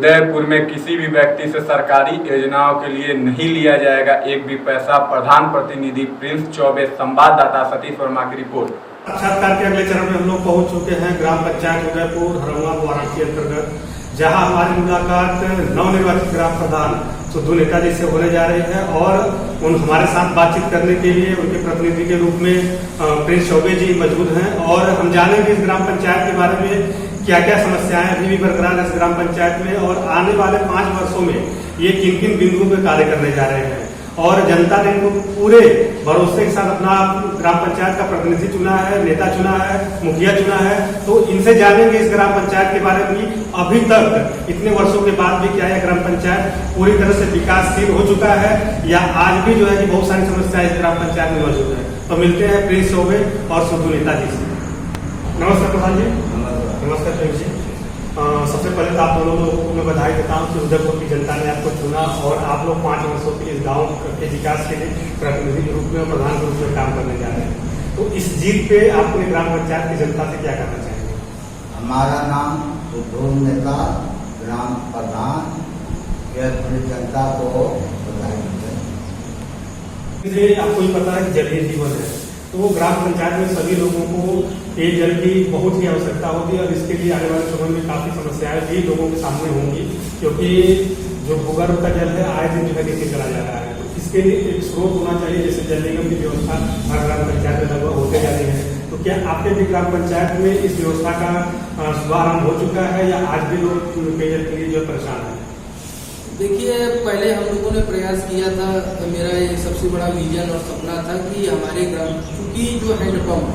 उदयपुर में किसी भी व्यक्ति से सरकारी योजनाओं के लिए नहीं लिया जाएगा एक भी पैसा। प्रधान प्रतिनिधि प्रिंस चौबे। संवाददाता सतीश वर्मा की रिपोर्ट। साक्षात्कार के अगले चरण में हम लोग पहुंच चुके हैं ग्राम पंचायत उदयपुर हरौआ वाराणसी अंतर्गत, जहां हमारी मुलाकात नवनिर्वाचित ग्राम प्रधान सुधू नेताजी से होने जा रही है और हमारे साथ बातचीत करने के लिए उनके प्रतिनिधि के रूप में प्रिंस चौबे जी मौजूद हैं और हम जानेंगे इस ग्राम पंचायत के बारे में क्या क्या समस्याएं अभी भी बरकरार है इस ग्राम पंचायत में और आने वाले 5 वर्षों में ये किन किन बिंदुओं पर कार्य करने जा रहे हैं। और जनता ने इनको पूरे भरोसे के साथ अपना ग्राम पंचायत का प्रतिनिधि चुना है, नेता चुना है, मुखिया चुना है। तो इनसे जानेंगे इस ग्राम पंचायत के बारे में अभी तक इतने वर्षों के बाद भी क्या यह ग्राम पंचायत पूरी तरह से विकासशील हो चुका है या आज भी जो है कि बहुत सारी समस्याएं इस ग्राम पंचायत में मौजूद है। तो मिलते हैं प्रिंस चौबे और सुधू नेताजी से। नमस्कार प्रधान जी। नमस्कार प्रिंस जी। सबसे पहले तो आप दोनों लोगों को मैं बधाई देता हूँ कि उदयपुर की जनता ने आपको चुना और आप लोग 5 वर्षों के इस गांव के विकास के लिए प्रतिनिधि के रूप में और प्रधान के रूप में काम करने जा रहे हैं। तो इस जीत पे आप अपने ग्राम पंचायत की जनता से क्या कहना चाहेंगे? हमारा नाम सुधू नेता ग्राम प्रधान, पूरी जनता को बधाई देते हैं। आपको ही पता है कि जल ही जीवन है, तो वो ग्राम पंचायत में सभी लोगों को पेयजल की बहुत ही आवश्यकता होगी और इसके लिए आने वाले समय में काफी समस्याएं भी लोगों के सामने होंगी, क्योंकि जो भूगर्भ का जल है आए दिन जो है नीचे चला जा रहा है। तो इसके लिए एक स्रोत होना चाहिए, जैसे जल निगम की व्यवस्था हर ग्राम पंचायत में लगभग होते जा रही है। तो क्या आपके भी ग्राम पंचायत में इस व्यवस्था का शुभारंभ हो चुका है या आज भी लोग पेयजल के लिए जो परेशान है? देखिए, पहले हम लोगों ने प्रयास किया था, मेरा ये सबसे बड़ा विजन और सपना था कि हमारे ग्राम, चूंकि जो हैंडपंप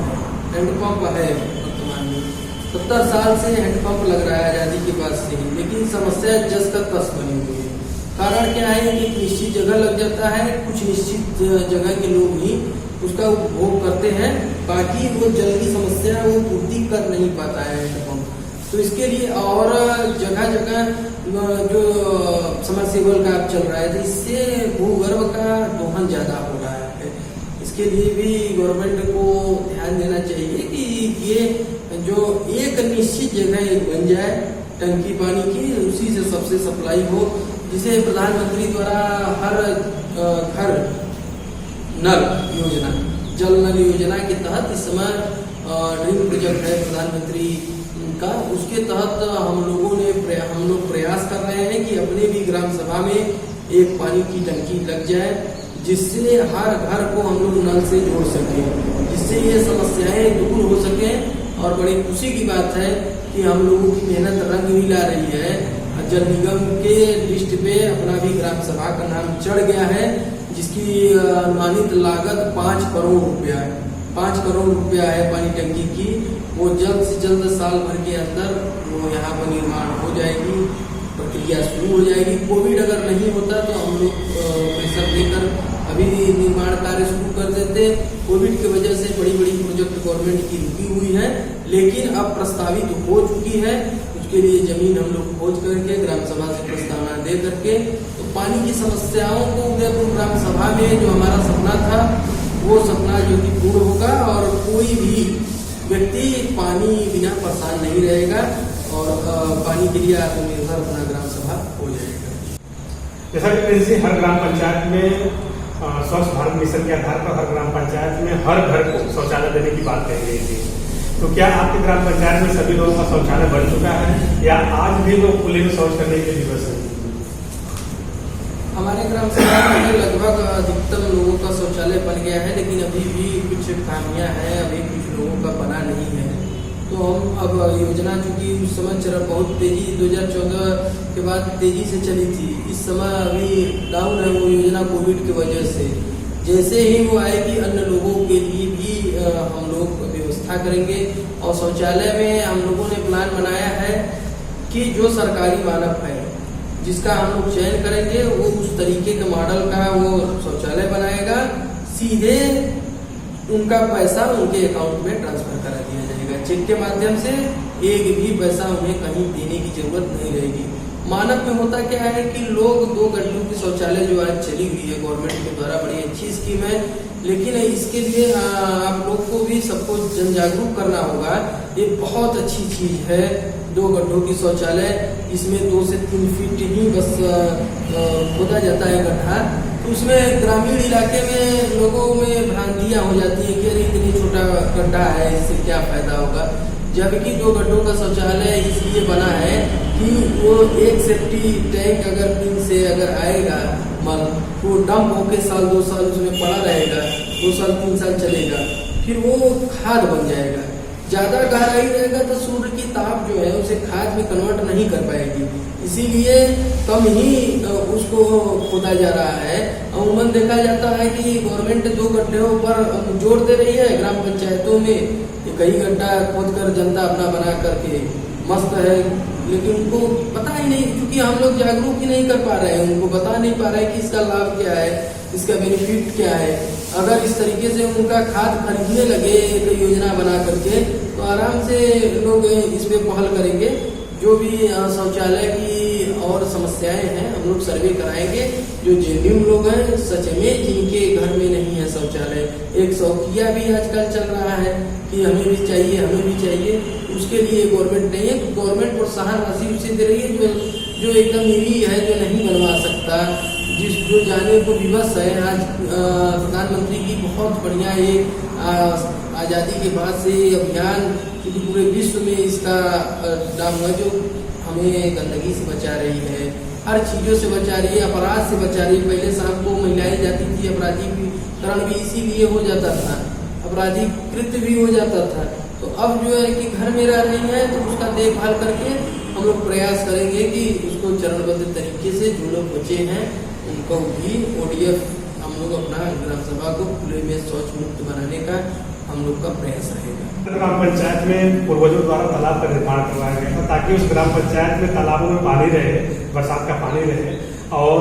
है वर्तमान में 70 साल से हैंडपंप लग रहा है आजादी के बाद से ही, लेकिन समस्या जस का तस बनी हुई है। कारण क्या है कि एक निश्चित जगह लग जाता है, कुछ निश्चित जगह के लोग ही उसका उपभोग करते हैं, बाकी वो जल की समस्या वो पूर्ति कर नहीं पाता है हैंडपंप। तो इसके लिए और जगह जगह जो समरसेबल का चल रहा है, तो इससे भूगर्भ का दोहन ज्यादा हो रहा है। इसके लिए भी गवर्नमेंट को ध्यान देना चाहिए कि ये जो एक निश्चित जगह बन जाए टंकी पानी की, उसी से सबसे सप्लाई हो, जिसे प्रधानमंत्री द्वारा हर घर नल योजना, जल नल योजना के तहत इस समय ड्रीम प्रोजेक्ट है प्रधानमंत्री का, उसके तहत हम लोग प्रयास कर रहे हैं कि अपने भी ग्राम सभा में एक पानी की टंकी लग जाए, जिससे हर घर को हम लोग नल से जोड़ सकें, जिससे ये समस्याएं दूर हो सकें। और बड़ी खुशी की बात है कि हम लोगों की मेहनत रंग भी ला रही है। जल निगम के लिस्ट पे अपना भी ग्राम सभा का नाम चढ़ गया है, जिसकी अनुमानित लागत 5 करोड़ रुपया है। 5 करोड़ रुपया है पानी टंकी की। वो जल्द से जल्द साल भर के अंदर वो यहाँ पर निर्माण हो जाएगी, प्रक्रिया शुरू हो जाएगी। कोविड अगर नहीं होता तो हम लोग प्रेशर लेकर अभी निर्माण कार्य शुरू कर देते। कोविड की वजह से बड़ी बड़ी प्रोजेक्ट गवर्नमेंट की रुकी हुई है, लेकिन अब प्रस्तावित हो चुकी है। उसके लिए जमीन हम लोग खोज करके ग्राम सभा से प्रस्तावना दे करके तो पानी की समस्याओं को उदयपुर ग्राम सभा में जो हमारा सपना था, वो सपना जो कि पूर्ण होगा और कोई भी व्यक्ति पानी बिना परेशान नहीं रहेगा और पानी के लिए आत्मनिर्भर अपना ग्राम सभा हो जाएगा। जैसा कि हर ग्राम पंचायत में स्वच्छ भारत मिशन के आधार पर हर ग्राम पंचायत में हर घर को शौचालय देने की बात कही गई थी। तो क्या आपके ग्राम पंचायत में सभी लोगों का शौचालय बन चुका है या आज भी लोग खुले में शौच करने के लिए दिवस है? हमारे ग्राम सभा में लगभग अधिकतम लोगों का शौचालय बन गया है, लेकिन अभी भी कुछ खामियां हैं, अभी कुछ लोगों का बना नहीं है। तो हम अब योजना, चूंकि उस समय चरण बहुत तेजी 2014 के बाद तेजी से चली थी, इस समय अभी डाउन है वो योजना कोविड की वजह से। जैसे ही वो आएगी अन्य लोगों के लिए भी हम लोग व्यवस्था करेंगे। और शौचालय में हम लोगों ने प्लान बनाया है कि जो सरकारी मानक है जिसका हम लोग चयन करेंगे, वो उस तरीके के मॉडल का वो शौचालय बनाएगा, सीधे उनका पैसा उनके अकाउंट में ट्रांसफर करा दिया जाएगा। चेक के माध्यम से एक भी पैसा उन्हें कहीं देने की जरूरत नहीं रहेगी। मानक में होता क्या है कि लोग 2 गड्ढों की शौचालय जो आज चली हुई है गवर्नमेंट के द्वारा, बड़ी अच्छी स्कीम है, लेकिन इसके लिए आप लोग को भी सबको जन जागरूक करना होगा। ये बहुत अच्छी चीज है 2 गड्ढों की शौचालय, इसमें 2 से 3 फीट ही बस खोदा जाता है गड्ढा। तो उसमें ग्रामीण इलाके में लोगों में भ्रांतियां हो जाती हैं कि अरे इतनी छोटा गड्ढा है, इससे क्या फायदा होगा, जबकि 2 गड्ढों का शौचालय इसलिए बना है कि वो एक सेफ्टी टैंक अगर पिन से अगर आएगा मल, वो डंप होके साल 2 साल उसमें पड़ा रहेगा, 2 साल 3 साल चलेगा, फिर वो खाद बन जाएगा। ज्यादा गहराई रहेगा तो सूर्य की ताप जो है उसे खाद में कन्वर्ट नहीं कर पाएगी, इसीलिए कम ही उसको खोदा जा रहा है। अमूमन देखा जाता है कि गवर्नमेंट 2 गड्ढों पर जोर दे रही है ग्राम पंचायतों में, कई गड्ढा खोद कर जनता अपना बना करके मस्त है, लेकिन उनको पता ही नहीं, क्योंकि हम लोग जागरूक ही नहीं कर पा रहे हैं, उनको बता नहीं पा रहे हैं कि इसका लाभ क्या है, इसका बेनिफिट क्या है। अगर इस तरीके से उनका खाद खरीदने लगे एक योजना बना करके तो आराम से लोग इस पे पहल करेंगे। जो भी शौचालय की और समस्याएं हैं हम लोग सर्वे कराएंगे, जो जेन्युइन लोग हैं सच में जिनके घर में नहीं है शौचालय, एक शौकिया भी आजकल चल रहा है कि हमें भी चाहिए, उसके लिए गवर्नमेंट नहीं है, गवर्नमेंट प्रोत्साहन राशि उसे दे रही है जो एकदम निरीह है, जो नहीं बनवा सकता, जो जाने को विवश है। आज प्रधानमंत्री की बहुत बढ़िया एक आज़ादी के बाद से अभियान, क्योंकि पूरे विश्व में इसका नाम है, जो हमें गंदगी से बचा रही है, हर चीज़ों से बचा रही है, अपराध से बचा रही है। पहले शाम को महिलाएं जाती थी, अपराधीकरण भी इसीलिए हो जाता था, अपराधीकृत भी हो जाता था। तो अब जो है कि घर में रह रही है तो उसका देखभाल करके हम लोग प्रयास करेंगे कि उसको चरणबद्ध तरीके से जो लोग बचे हैं उनको भी ODF हम लोग अपना ग्राम सभा को खुले में शौच मुक्त बनाने का हम लोग का प्रयास रहेगा। ग्राम पंचायत में पूर्वजों द्वारा तालाब का निर्माण करवाया गया था ताकि उस ग्राम पंचायत में तालाबों में पानी रहे, बरसात का पानी रहे और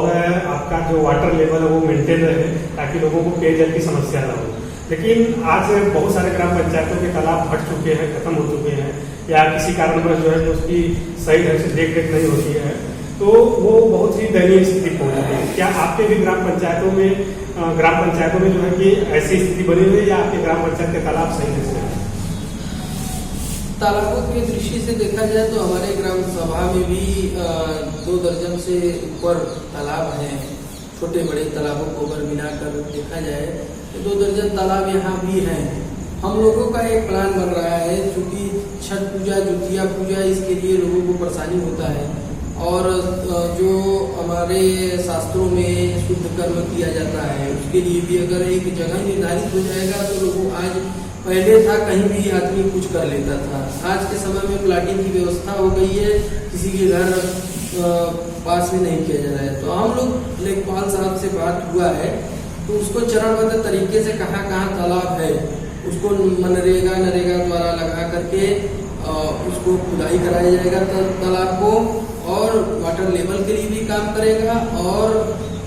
आपका जो वाटर लेवल है वो मेंटेन रहे, ताकि लोगों को पेयजल की समस्या न हो। लेकिन आज बहुत सारे ग्राम पंचायतों के तालाब फट चुके हैं, खत्म हो चुके हैं, या किसी कारणवश जो है उसकी सही ढंग से देख रेख नहीं होती है, तो वो बहुत ही दयनीय स्थिति पहुंच जाती है। क्या आपके भी ग्राम पंचायतों में जो है कि ऐसी स्थिति बनी हुई है, या आपके ग्राम पंचायत के तालाब सही ढंग से? तालाबों की दृष्टि से देखा जाए तो हमारे ग्राम सभा में भी 2 दर्जन से ऊपर तालाब हैं। छोटे बड़े तालाबों को अगर मिलाकर देखा जाए तो 2 दर्जन तालाब यहाँ भी हैं। हम लोगों का एक प्लान बन रहा है, क्योंकि छठ पूजा, द्वितीया पूजा, इसके लिए लोगों को परेशानी होता है, और जो हमारे शास्त्रों में शुद्ध कर्म किया जाता है उसके लिए भी अगर एक जगह निर्धारित हो जाएगा तो लोगों, आज पहले था कहीं भी आदमी कुछ कर लेता था, आज के समय में प्लाटिंग की व्यवस्था हो गई है, किसी के घर पास में नहीं किया जा रहा है। तो हम लोग लेखपाल साहब से बात हुआ है तो उसको चरणबद्ध तरीके से कहाँ तालाब है उसको मनरेगा नरेगा द्वारा लगा करके उसको खुदाई कराया जाएगा तालाब को, और वाटर लेवल के लिए भी काम करेगा और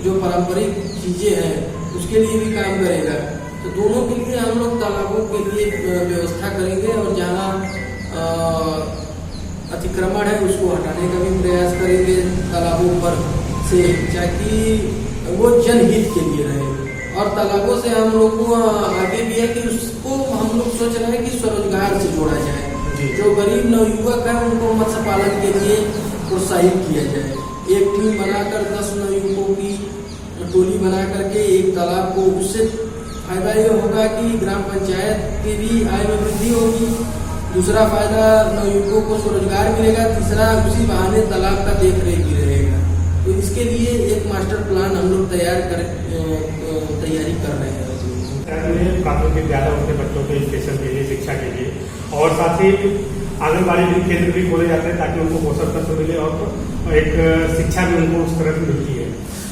जो पारंपरिक चीजें हैं उसके लिए भी काम करेगा। तो दोनों के लिए हम लोग तालाबों के लिए व्यवस्था करेंगे, और जहाँ अतिक्रमण है उसको हटाने का भी प्रयास करेंगे तालाबों पर से, ताकि वो जनहित के लिए रहे। और तालाबों से हम लोग को आगे भी है कि उसको हम लोग सोच रहे हैं कि स्वरोजगार से जोड़ा जाए, जो गरीब नवयुवक है उनको मत्स्य पालन के लिए प्रोत्साहित किया जाए। एक टीम बनाकर 10 नवयुवकों की टोली बना करके एक तालाब को, उससे फायदा ये होगा कि ग्राम पंचायत की भी आय में वृद्धि होगी, दूसरा फायदा नवयुवकों को स्वरोजगार मिलेगा, तीसरा उसी बहाने तालाब का देख रेख भी रहेगा। तो इसके लिए एक मास्टर प्लान हम लोग तैयारी कर रहे हैं। प्राथमिक विद्यालय उनके बच्चों के एजुकेशन के लिए, शिक्षा के लिए, और साथ ही आंगनबाड़ी केंद्र भी खोले जाते हैं ताकि उनको पोषण तत्व मिले और एक शिक्षा भी उनको उस तरह से मिलती है।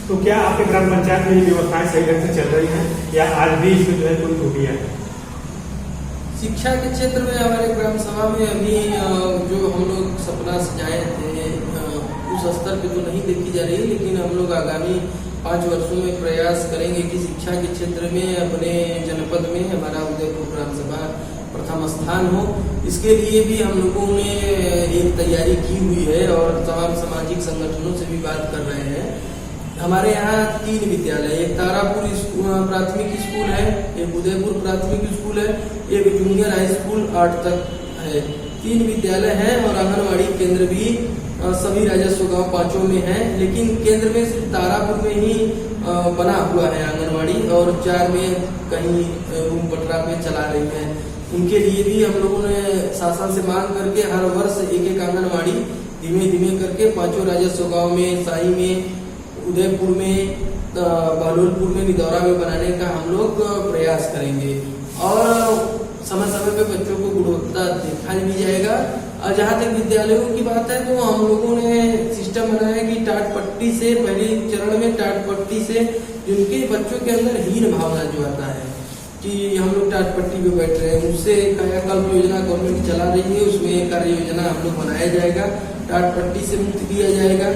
तो क्या आपके ग्राम पंचायत में ये व्यवस्थाएं सही ढंग से चल रही हैं, या आज भी इसमें जो है कोई त्रुटियां हैं? शिक्षा के क्षेत्र में हमारे ग्राम सभा में अभी जो हम लोग सपना सजाए थे उस स्तर पे तो नहीं देखी जा रही, लेकिन हम लोग आगामी 5 वर्षों में प्रयास करेंगे कि शिक्षा के क्षेत्र में अपने जनपद में हमारा उदयपुर ग्राम सभा प्रथम स्थान हो, इसके लिए भी हम लोगों ने एक तैयारी की हुई है और तमाम सामाजिक संगठनों से भी बात कर रहे हैं। हमारे यहाँ 3 विद्यालय, एक तारापुर प्राथमिक स्कूल है, एक उदयपुर प्राथमिक स्कूल है, एक जूनियर हाई स्कूल 8 तक है। 3 विद्यालय हैं और आंगनबाड़ी केंद्र भी सभी राजस्व गांव 5 में हैं, लेकिन केंद्र में सिर्फ तारापुर में ही बना हुआ है आंगनबाड़ी और 4 में कहीं रूम पटरा पे चला रही है। उनके लिए भी हम लोगों ने शासन से मांग करके हर वर्ष एक आंगनबाड़ी धीमे धीमे करके 5 राजस्व गांव में, साई में, उदयपुर में, बहलोलपुर में, निदौरा में बनाने का हम लोग प्रयास करेंगे और समय समय पे बच्चों को गुणवत्ता देखा भी जाएगा। और जहाँ तक विद्यालयों की बात है तो हम लोगों ने सिस्टम बनाया कि टाट पट्टी से, पहले चरण में टाट पट्टी से जिनके बच्चों के अंदर हीन भावना जो आता है कि हम लोग टाट पट्टी पे बैठ रहे हैं, उससे कायाकल्प योजना गवर्नमेंट चला रही है, उसमें कार्य योजना हम लोग बनाया जाएगा, टाट पट्टी से मुक्त किया जाएगा।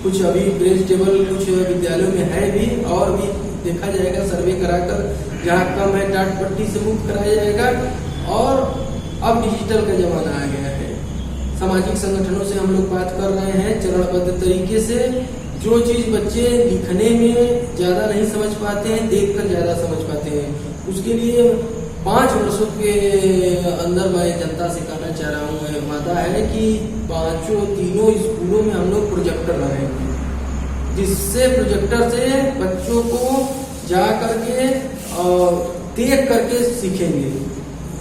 कुछ अभी ब्रेंच टेबल कुछ विद्यालयों में है भी और भी देखा जाएगा सर्वे कराकर, जहाँ कम है टाट पट्टी से मुक्त कराया जाएगा। और अब डिजिटल का जमाना आ गया है, सामाजिक संगठनों से हम लोग बात कर रहे हैं चरणबद्ध तरीके से। जो चीज बच्चे लिखने में ज्यादा नहीं समझ पाते हैं, देखकर ज्यादा समझ पाते हैं, उसके लिए 5 वर्षों के अंदर मैं जनता से कहना चाह रहा हूँ, वादा है कि 3 स्कूलों में हम लोग प्रोजेक्टर लगाएंगे, जिससे प्रोजेक्टर से बच्चों को जा करके देख करके सीखेंगे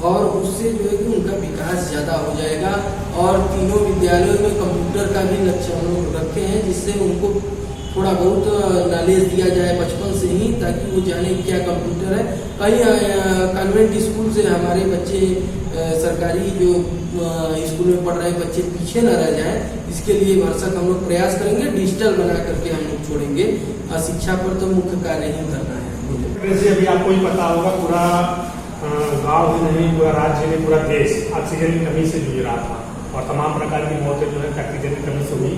और उससे जो है कि उनका विकास ज्यादा हो जाएगा। और 3 विद्यालयों में कंप्यूटर का भी लक्ष्य हम लोग रखे हैं, जिससे उनको थोड़ा बहुत नॉलेज दिया जाए बचपन से ही, ताकि वो जाने क्या कंप्यूटर है। कहीं कॉन्वेंट स्कूल से हमारे बच्चे सरकारी जो स्कूल में पढ़ रहे बच्चे पीछे न रह जाएं, इसके लिए भरसक हम लोग प्रयास करेंगे। डिजिटल बना करके हम लोग छोड़ेंगे, शिक्षा पर तो मुख्य कार्य ही करना है। वैसे अभी आपको ही पता होगा, पूरा गांव ही नहीं, पूरा राज्य नहीं, पूरा देश ऑक्सीजन की कमी से जूझ रहा था और तमाम प्रकार की मौतें जो है ऑक्सीजन की कमी से हुई।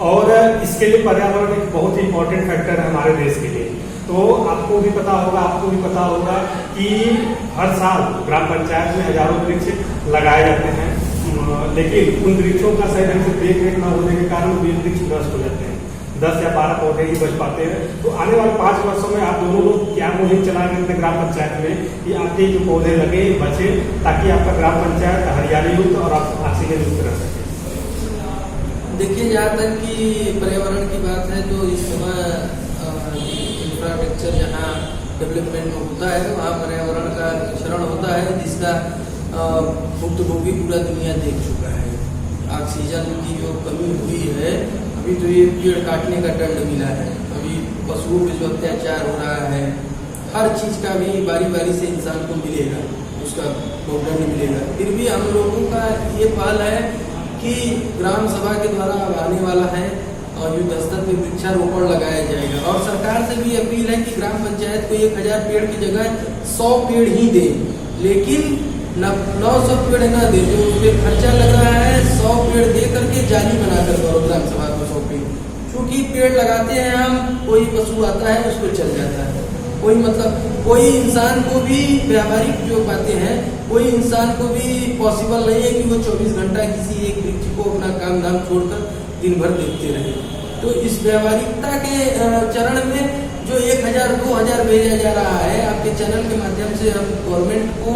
और इसके लिए पर्यावरण एक बहुत ही इंपॉर्टेंट फैक्टर है हमारे देश के लिए। तो आपको भी पता होगा कि हर साल ग्राम पंचायत में हजारों वृक्ष लगाए जाते हैं, लेकिन उन वृक्षों का सही ढंग से देख रेख न होने के कारण वे वृक्ष नष्ट हो जाते हैं। 10 या 12 पौधे ही बच पाते हैं। तो आने वाले 5 वर्षों में आप दोनों लोग क्या मुहिम चलाएंगे अपने ग्राम पंचायत में कि आपके जो पौधे लगे बचे, ताकि आपका ग्राम पंचायत हरियाली युक्त और ऑक्सीजन युक्त रह सके? देखिए, जहाँ तक कि पर्यावरण की बात है तो इस समय इंफ्रास्ट्रक्चर जहाँ डेवलपमेंट में होता है वहाँ पर्यावरण का क्षरण होता है, जिसका भुक्तभोगी पूरा दुनिया देख चुका है। ऑक्सीजन की जो कमी हुई है, अभी तो ये पेड़ काटने का दंड मिला है, अभी पशुओं पर जो अत्याचार हो रहा है, हर चीज का भी बारी बारी से इंसान को मिलेगा, उसका दंड मिलेगा। फिर भी हम लोगों का ये पहल है कि ग्राम सभा के द्वारा आने वाला है और युद्ध स्तर पे वृक्षारोपण लगाया जाएगा। और सरकार से भी अपील है कि ग्राम पंचायत को 1000 पेड़ की जगह 100 पेड़ ही दे, लेकिन 900 पेड़ न दे। जो उस पर खर्चा लग रहा है 100 पेड़ दे करके जाली बनाकर करो ग्राम सभा को 100 पेड़। क्योंकि पेड़ लगाते हैं हम, कोई पशु आता है उसको चल जाता है, कोई इंसान को भी व्यावहारिक जो बातें हैं, कोई इंसान को भी पॉसिबल नहीं है कि वो 24 घंटा किसी एक वृक्ष को अपना काम धाम छोड़कर दिन भर देखते रहे। तो इस व्यावहारिकता के चरण में जो 1000-2000 भेजा जा रहा है, आपके चैनल के माध्यम से हम गवर्नमेंट को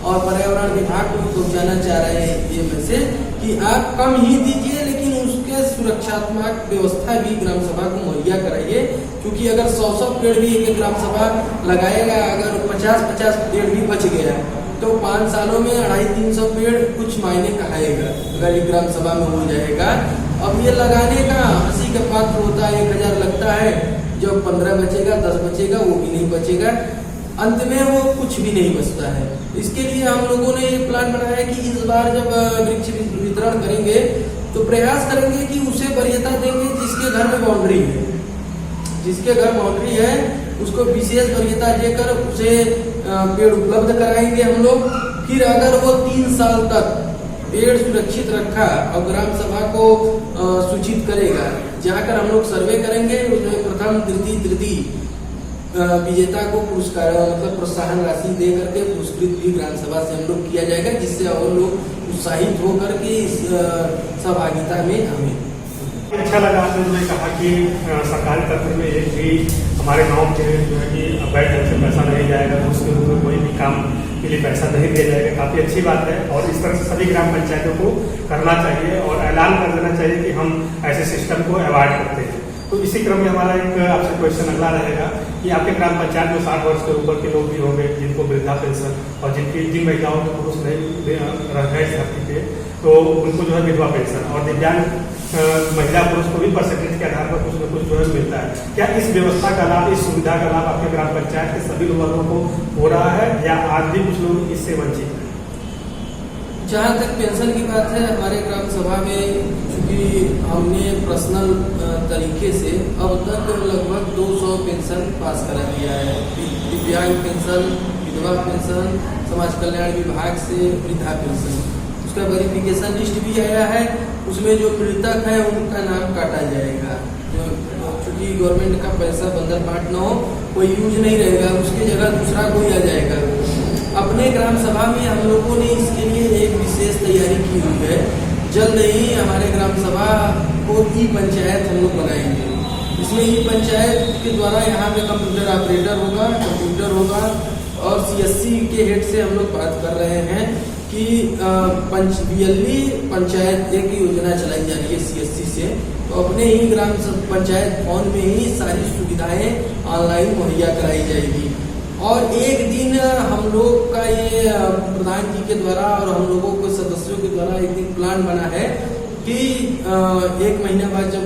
और पर्यावरण विभाग को पहुंचाना चाह रहे हैं ये मैसेज कि आप कम ही दीजिए, लेकिन उसके सुरक्षात्मक व्यवस्था भी ग्राम सभा को मुहैया कराइए। क्योंकि अगर 100 पेड़ भी एक ग्राम सभा लगाएगा, अगर 50-50 पेड़ भी बच गया तो 5 सालों में 250-300 पेड़ कुछ मायने कहाएगा अगर एक ग्राम सभा में हो जाएगा। अब ये लगाने का हंसी का पात्र होता है, 1000 लगता है, जब 15 बचेगा, 10 बचेगा, वो भी नहीं बचेगा, अंत में वो कुछ भी नहीं बचता है। इसके लिए हम लोगों ने ये प्लान बनाया कि इस बार जब वृक्ष वितरण करेंगे तो प्रयास करेंगे कि उसे वरीयता देंगे जिसके घर में बाउंड्री है, जिसके घर बाउंड्री है उसको विशेष वरीयता देकर उसे पेड़ उपलब्ध कराएंगे हम लोग। फिर अगर वो 3 साल तक पेड़ सुरक्षित रखा और ग्राम सभा को सूचित करेगा, जाकर हम लोग सर्वे करेंगे, उसमें प्रथम, द्वितीय, तृतीय विजेता को पुरस्कार मतलब प्रोत्साहन राशि दे करके पुरस्कृत भी ग्राम सभा से हम लोग किया जाएगा, जिससे और लोग उत्साहित होकर के इस सहभागिता में आए। अच्छा लगा आपने जो है कहा कि सरकारी तंत्र में एक भी हमारे गांव के जो है कि अवैध ढंग से पैसा नहीं जाएगा, तो उसके रूप में कोई भी काम के लिए पैसा नहीं दिया जाएगा। काफ़ी अच्छी बात है और इस तरह से सभी ग्राम पंचायतों को करना चाहिए और ऐलान कर देना चाहिए कि हम ऐसे सिस्टम को अवॉइड करते हैं। तो इसी क्रम में हमारा एक आपसे क्वेश्चन अगला रहेगा कि आपके ग्राम पंचायत में 60 वर्ष के ऊपर के लोग भी होंगे जिनको वृद्धा पेंशन और जिन महिलाओं के पुरुष नहीं रह गए इस धरती पे, तो उनको जो है विधवा पेंशन और दिव्यांग महिला पुरुष को भी परसेंटेज के आधार पर कुछ न कुछ जो है मिलता है। क्या इस व्यवस्था का लाभ, इस सुविधा का लाभ आपके ग्राम पंचायत के सभी लोगों को हो रहा है या आज भी कुछ लोग इससे वंचित हैं? जहाँ तक पेंशन की बात है, हमारे ग्राम सभा में चूंकि हमने पर्सनल तरीके से अब तक लगभग 200 पेंशन पास करा दिया है। दिव्यांग पेंशन, विधवा पेंशन, समाज कल्याण विभाग से वृद्धा पेंशन, उसका वेरिफिकेशन लिस्ट भी आया है। उसमें जो मृतक है उनका नाम काटा जाएगा। चूंकि गवर्नमेंट का पैसा बंदर पार्ट न हो, कोई यूज नहीं रहेगा, उसकी जगह दूसरा कोई आ जाएगा। अपने ग्राम सभा में हम लोगों ने इसके लिए एक विशेष तैयारी की हुई है। जल्द ही हमारे ग्राम सभा को ई पंचायत हम लोग बनाएंगे। इसमें ई पंचायत के द्वारा यहाँ पे कंप्यूटर ऑपरेटर होगा, कंप्यूटर होगा और CSC के हेड से हम लोग बात कर रहे हैं कि बीएलई पंचायत एक योजना चलाई जा रही है CSC से, तो अपने ही ग्राम पंचायत भवन में ही सारी सुविधाएं ऑनलाइन मुहैया कराई जाएगी। और एक दिन हम लोग का ये प्रधान जी के द्वारा और हम लोगों को सदस्यों के द्वारा एक दिन प्लान बना है कि 1 महीना बाद जब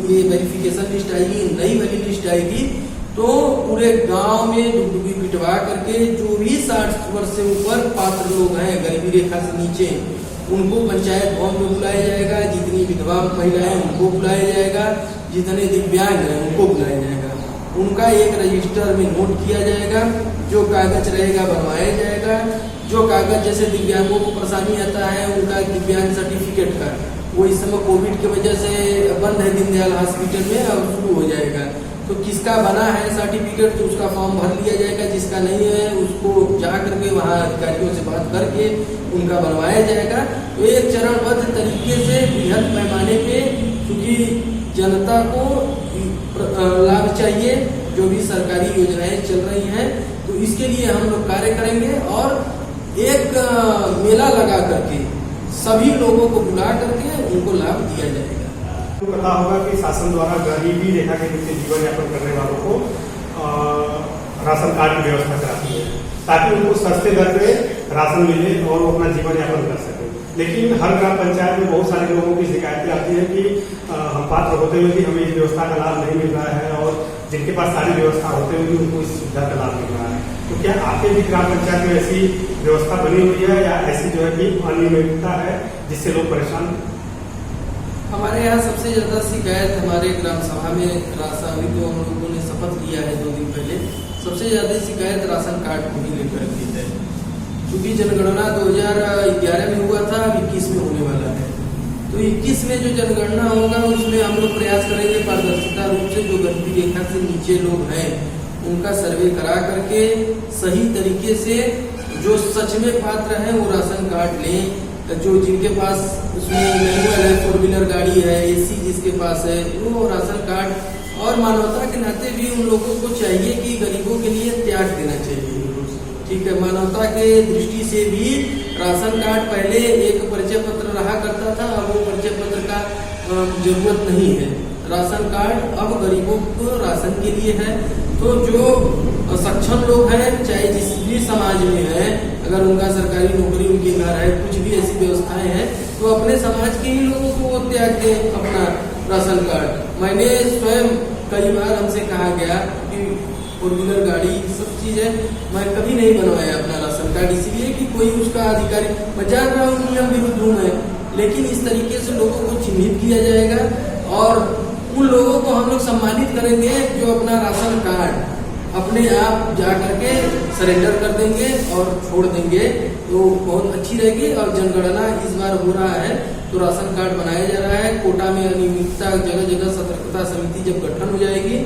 ये वेरिफिकेशन लिस्ट आएगी, नई वाली लिस्ट आएगी, तो पूरे गांव में डुगडुगी पिटवा करके जो भी 60 वर्ष से ऊपर पात्र लोग हैं, गरीबी रेखा से नीचे, उनको पंचायत भवन में बुलाया जाएगा। जितनी विधवा महिलाएं उनको बुलाया जाएगा, जितने दिव्यांग हैं उनको बुलाया जाएगा। उनका एक रजिस्टर में नोट किया जाएगा, जो कागज रहेगा बनवाया जाएगा। जो कागज जैसे दिव्यांगों को परेशानी आता है, उनका दिव्यांग सर्टिफिकेट का, वो इस समय कोविड की वजह से बंद है दीनदयाल हॉस्पिटल में, अब शुरू हो जाएगा। तो किसका बना है सर्टिफिकेट, तो उसका फॉर्म भर लिया जाएगा। जिसका नहीं है उसको जा करके वहाँ अधिकारियों से बात करके उनका बनवाया जाएगा। तो एक चरणबद्ध तरीके से बृहद पैमाने पे, क्योंकि जनता को लाभ चाहिए, जो भी सरकारी योजनाएं चल रही हैं, तो इसके लिए हम लोग कार्य करेंगे और एक मेला लगा करके सभी लोगों को बुला करके उनको लाभ दिया जाएगा। आपको पता होगा कि शासन द्वारा गरीबी रेखा के नीचे जीवन यापन करने वालों को राशन कार्ड की व्यवस्था कराती है, ताकि उनको सस्ते दर पे राशन मिले और वो अपना जीवन यापन कर सके। लेकिन हर ग्राम पंचायत में बहुत सारे लोगों की शिकायतें आती है कि हम पात्र होते हुए भी हमें इस व्यवस्था का लाभ नहीं मिल रहा है और जिनके पास सारी व्यवस्था होते हुए भी उनको इस सुविधा का लाभ मिल रहा है। तो क्या आपके भी ग्राम पंचायत में ऐसी व्यवस्था बनी हुई है या ऐसी जो है कि अनियमितता है जिससे लोग परेशान? हमारे यहाँ सबसे ज्यादा शिकायत हमारे ग्राम सभा में राशन, अभी तो हम लोगों ने शपथ लिया है 2 दिन पहले, सबसे ज्यादा शिकायत राशन कार्ड को ही लेकर की है। क्योंकि जनगणना 2011 में हुआ था, अब 21 में होने वाला है। तो 21 में जो जनगणना होगा उसमें हम लोग प्रयास करेंगे पारदर्शिता रूप से जो गरीबी रेखा से नीचे लोग हैं उनका सर्वे करा करके सही तरीके से जो सच में पात्र हैं वो राशन कार्ड लें। जो जिनके पास उसमें मैनुअल है, 4 व्हीलर गाड़ी है, AC जिसके पास है, वो राशन कार्ड। और मानवता के नाते भी उन लोगों को चाहिए कि गरीबों के लिए त्याग देना चाहिए। ठीक है, मानवता के दृष्टि से भी राशन कार्ड पहले एक परिचय पत्र रहा करता था, अब वो परिचय पत्र का जरूरत नहीं है। राशन कार्ड अब गरीबों को राशन के लिए है। तो जो सक्षम लोग हैं, चाहे जिस भी समाज में है, अगर उनका सरकारी नौकरी उनके घर है, कुछ भी ऐसी व्यवस्थाएं हैं, तो अपने समाज के ही लोगों को त्याग दें अपना राशन कार्ड। मैंने स्वयं कई बार हमसे कहा गया कि 4 व्हीलर गाड़ी सब चीज है, मैं कभी नहीं बनवाया अपना राशन कार्ड, इसलिए कि कोई उसका अधिकारी, मैं जान रहा हूँ नियम विरुद्ध हूँ मैं, लेकिन इस तरीके से लोगों को चिन्हित किया जाएगा और उन लोगों को हम लोग सम्मानित करेंगे जो अपना राशन कार्ड अपने आप जा करके सरेंडर कर देंगे और छोड़ देंगे, तो बहुत अच्छी रहेगी। और जनगणना इस बार हो रहा है तो राशन कार्ड बनाया जा रहा है। कोटा में अनियमितता, जगह जगह सतर्कता समिति जब गठन हो जाएगी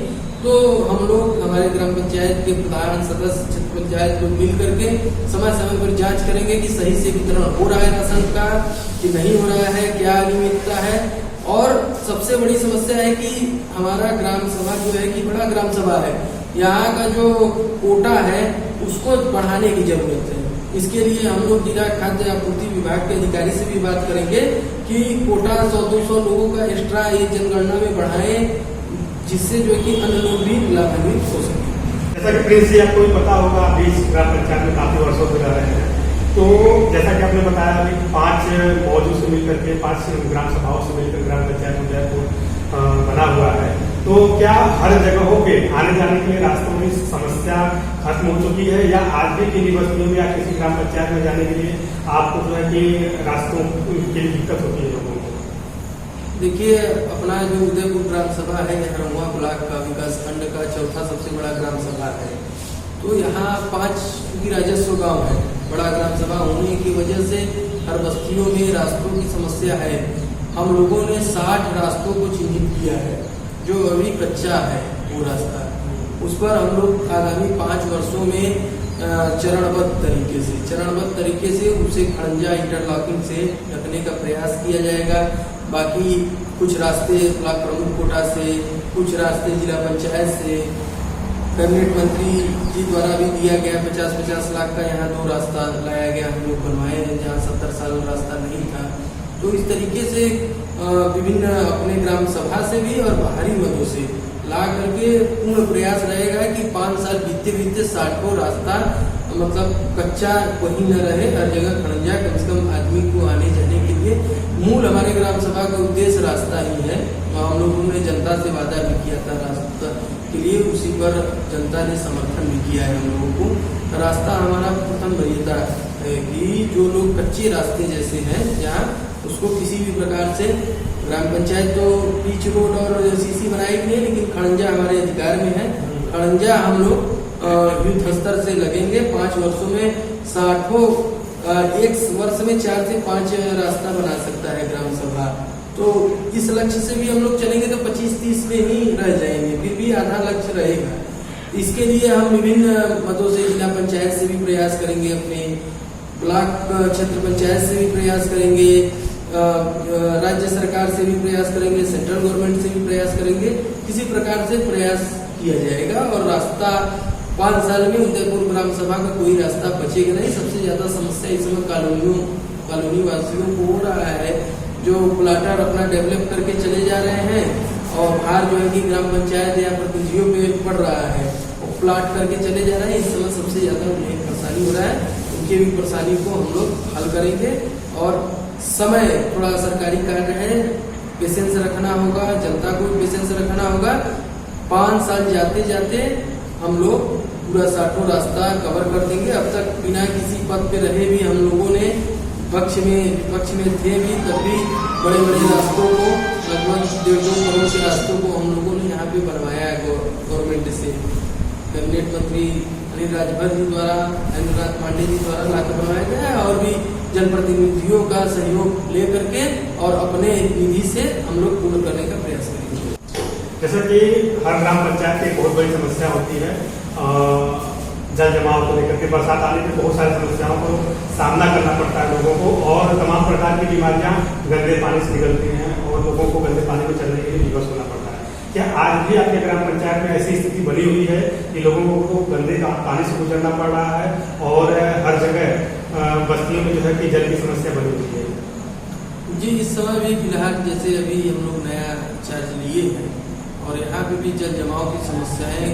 तो हम लोग हमारे ग्राम पंचायत के प्रधान सदस्य क्षेत्र पंचायत लोग मिल करके समय समय पर जांच करेंगे कि सही से वितरण हो रहा है राशन का कि नहीं हो रहा है, क्या अनियमितता है। और सबसे बड़ी समस्या है कि हमारा ग्राम सभा जो है कि बड़ा ग्राम सभा है, यहाँ का जो कोटा है उसको बढ़ाने की जरूरत है। इसके लिए हम लोग जिला खाद्य आपूर्ति विभाग के अधिकारी से भी बात करेंगे कि कोटा 100-200 लोगों का एक्स्ट्रा ये जनगणना में बढ़ाएं, जिससे जो है कि अन्य लोग भी लाभान्वित हो सके। जैसा कि प्रिंस जी आपको भी पता होगा, अभी इस ग्राम पंचायत में काफी वर्षों से रह रहे हैं, तो जैसा कि आपने बताया अभी 5 मौजों से मिलकर के 5 ग्राम सभाओं से मिलकर ग्राम पंचायत उदयपुर बना हुआ है, तो क्या हर जगहों पे आने जाने के लिए रास्तों में समस्या खत्म हो चुकी है, या आज भी किन्हीं बस्तियों में या किसी ग्राम पंचायत में जाने के लिए आपको जो है कि रास्तों के लिए दिक्कत होती है लोगों को? देखिए, अपना जो उदयपुर ग्राम सभा है, हरमुआ ब्लॉक का विकास खंड का चौथा सबसे बड़ा ग्राम सभा है। तो यहाँ 5 की राजस्व गांव है, बड़ा ग्राम सभा होने की वजह से हर बस्तियों में रास्तों की समस्या है। हम लोगों ने 60 रास्तों को चिन्हित किया है जो अभी कच्चा है वो रास्ता, उस पर हम लोग आगामी 5 वर्षों में चरणबद्ध तरीके से उसे खड़ंजा इंटरलॉकिंग से रखने का प्रयास किया जाएगा। बाकी कुछ रास्ते ब्लॉक प्रमुख कोटा से, कुछ रास्ते जिला पंचायत से, कैबिनेट मंत्री जी द्वारा भी दिया गया 50-50 लाख का यहाँ 2 रास्ता लाया गया, हम लोग बनवाए हैं जहाँ 70 साल रास्ता नहीं था। तो इस तरीके से विभिन्न अपने ग्राम सभा से भी और बाहरी मदों से ला करके पूर्ण प्रयास रहेगा कि 5 साल बीते 60 रास्ता मतलब कच्चा वही न रहे, हर जगह खड़ंजा कम से कम आदमी को आने जाने के लिए। मूल हमारे ग्राम सभा का उद्देश्य रास्ता ही है। हम लोगों ने जनता से वादा भी किया था रास्ता के लिए, उसी पर जनता ने समर्थन भी किया है हम लोगों को। रास्ता हमारा प्रथम वरीयता है कि जो लोग कच्चे रास्ते जैसे हैं जहाँ उसको किसी भी प्रकार से ग्राम पंचायत तो पिच रोड और सीसी बनाएगी नहीं, लेकिन खड़ंजा हमारे अधिकार में है। खड़ंजा हम लोग युद्ध स्तर से लगेंगे। 5 वर्षों में 60 एक वर्ष में 4 से 5 रास्ता बना सकता है ग्राम सभा। तो इस लक्ष्य से भी हम लोग चलेंगे तो 25-30 में ही रह जाएंगे, फिर भी आधा लक्ष्य रहेगा। इसके लिए हम विभिन्न मदों से जिला पंचायत से भी प्रयास करेंगे, अपने ब्लॉक क्षेत्र पंचायत से भी प्रयास करेंगे, राज्य सरकार से भी प्रयास करेंगे, सेंट्रल गवर्नमेंट से भी प्रयास करेंगे। किसी प्रकार से प्रयास किया जाएगा और रास्ता 5 साल में उदयपुर ग्राम सभा का कोई रास्ता बचेगा नहीं। सबसे ज्यादा समस्या इस समय कॉलोनी वासियों को हो रहा है, जो प्लाटर अपना डेवलप करके चले जा रहे हैं और बाहर जो है कि ग्राम पंचायत या प्रतिनिधियों पे पड़ रहा है और प्लाट करके चले जा रहे हैं। इस समय सबसे ज्यादा उन्हें परेशानी हो रहा है, उनकी भी परेशानी को हम लोग हल करेंगे। और समय थोड़ा सरकारी कार्य है, पेशेंस रखना होगा, जनता को पेशेंस रखना होगा। 5 साल जाते जाते हम लोग पूरा 60 रास्ता कवर कर देंगे। अब तक बिना किसी पद पे रहे भी हम लोगों ने विपक्ष में थे भी, तब भी बड़े रास्तों को लगभग 1.5 करोड़ के रास्तों को हम लोगों ने यहाँ पे बनवाया है गवर्नमेंट से। कैबिनेट मंत्री अनिल राजभर जी द्वारा, अनुराग पांडे जी द्वारा लाकर बनवाया गया है और भी जनप्रतिनिधियों का सहयोग लेकर के और अपने निधि से हम लोग पूर्ण करने का प्रयास करेंगे। जैसा कि हर ग्राम पंचायत की बहुत बड़ी समस्या होती है जल जमाव को लेकर के, बरसात आने में बहुत सारी समस्याओं को सामना करना पड़ता है लोगों को, और तमाम प्रकार की बीमारियां गंदे पानी से निकलती हैं और लोगों को गंदे पानी में चलने के लिए विवश होना पड़ता है। क्या आज भी आपके ग्राम पंचायत में ऐसी स्थिति बनी हुई है कि लोगों को गंदे पानी से गुजरना पड़ रहा है और हर जगह बस्तियों में जो है कि जल की समस्या बनी हुई है? जी, इस समय भी फिलहाल जैसे अभी हम लोग नया चार्ज लिए हैं और यहाँ पे भी जल जमाव की समस्याएं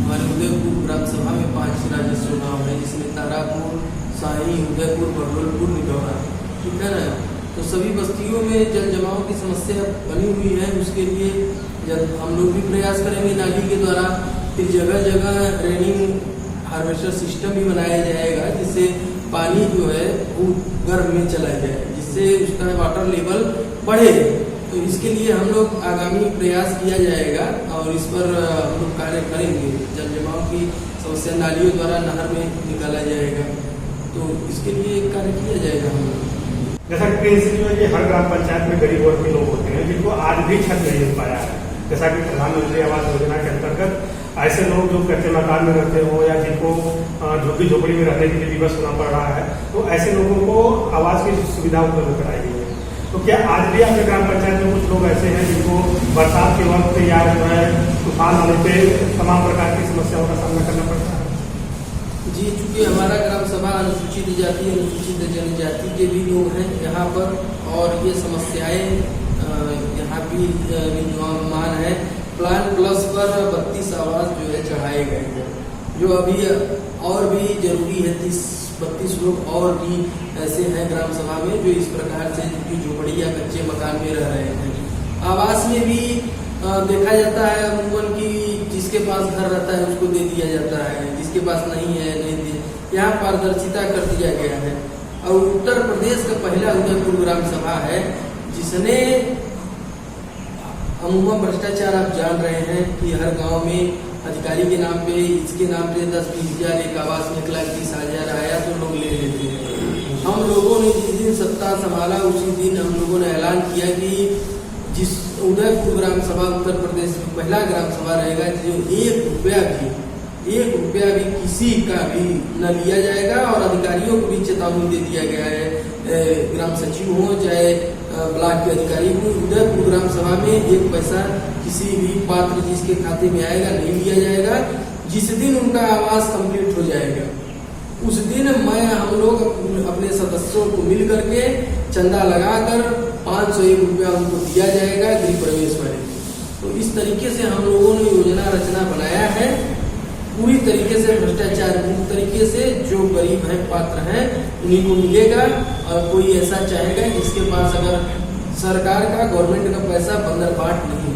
हमारे उदयपुर ग्राम सभा में 5 राजस्व गाँव है, जिसमें तारापुर, साई, उदयपुर, बरलोलपुर, निगौरा, ठीक है ना। तो सभी बस्तियों में जल जमाव की समस्या बनी हुई है। उसके लिए जब हम लोग भी प्रयास करेंगे नाली के द्वारा, फिर जगह जगह रेनिंग हार्वेस्टर सिस्टम भी बनाया जाएगा, जिससे पानी जो है वो गर्भ में चला जाए, जिससे उसका वाटर लेवल बढ़े। तो इसके लिए हम लोग आगामी प्रयास किया जाएगा और इस पर हम लोग कार्य करेंगे। जल जमाव की समस्या नालियों द्वारा नहर में निकाला जाएगा, तो इसके लिए कार्य किया जाएगा हम लोग। जैसा कि जो है कि हर ग्राम पंचायत में गरीब वर्ग के लोग होते हैं जिनको आज भी छत नहीं मिल पाया है, जैसा कि प्रधानमंत्री आवास योजना के अंतर्गत ऐसे लोग जो कच्चे मकान में रहते हो या जिनको झुग्गी झोपड़ी में रहने के लिए विवश होना पड़ रहा है, तो ऐसे लोगों को आवास की सुविधा उपलब्ध कराई गई है। तो क्या आज भी आपके ग्राम पंचायत में कुछ लोग ऐसे हैं जिनको बरसात के वक्त या जो है तूफान आने पे तमाम प्रकार की समस्याओं का सामना करना पड़ता है? जी, चूँकि हमारा ग्राम सभा अनुसूचित जाति अनुसूचित जनजाति के भी लोग हैं यहाँ पर, और ये समस्याएं यहाँ भी विद्यमान है। प्लान प्लस पर 32 आवास जो है चढ़ाए गए हैं, जो अभी और भी जरूरी है। 30-32 लोग और भी ऐसे हैं ग्राम सभा में जो इस प्रकार से जिनकी झोपड़ी या कच्चे मकान में रह रहे हैं। आवास में भी देखा जाता है अमूमन की जिसके पास घर रहता है उसको दे दिया जाता है, जिसके पास नहीं है नहीं दे। यहाँ पारदर्शिता कर दिया गया है। और उत्तर प्रदेश का पहला उदयपुर ग्राम सभा है जिसने अमूमन भ्रष्टाचार आप जान रहे हैं कि हर गांव में अधिकारी के नाम पे इसके नाम पे 10-20 हजार एक आवास में 1,30,000 आया तो लोग ले लेते हैं। हम लोगों ने जिस दिन सत्ता संभाला उसी दिन हम लोगों ने ऐलान किया कि जिस उदयपुर ग्राम सभा उत्तर प्रदेश में पहला ग्राम सभा रहेगा जो 1 रुपया भी किसी का भी न लिया जाएगा। और अधिकारियों को भी चेतावनी दे दिया गया है, ग्राम सचिव हो चाहे ब्लॉक के अधिकारी को, उदयपुर ग्राम सभा में 1 पैसा किसी भी पात्र जिसके खाते में आएगा नहीं लिया जाएगा। जिस दिन उनका आवास कंप्लीट हो जाएगा उस दिन हम लोग अपने सदस्यों को मिल करके चंदा लगाकर 501 रुपया उनको दिया जाएगा गृह प्रवेश वाले। तो इस तरीके से हम लोगों ने योजना रचना बनाया है, पूरी तरीके से भ्रष्टाचार मुक्त तरीके से। जो गरीब हैं पात्र हैं उन्हीं को मिलेगा, और कोई ऐसा चाहेगा जिसके पास अगर सरकार का गवर्नमेंट का पैसा बंदरबाट नहीं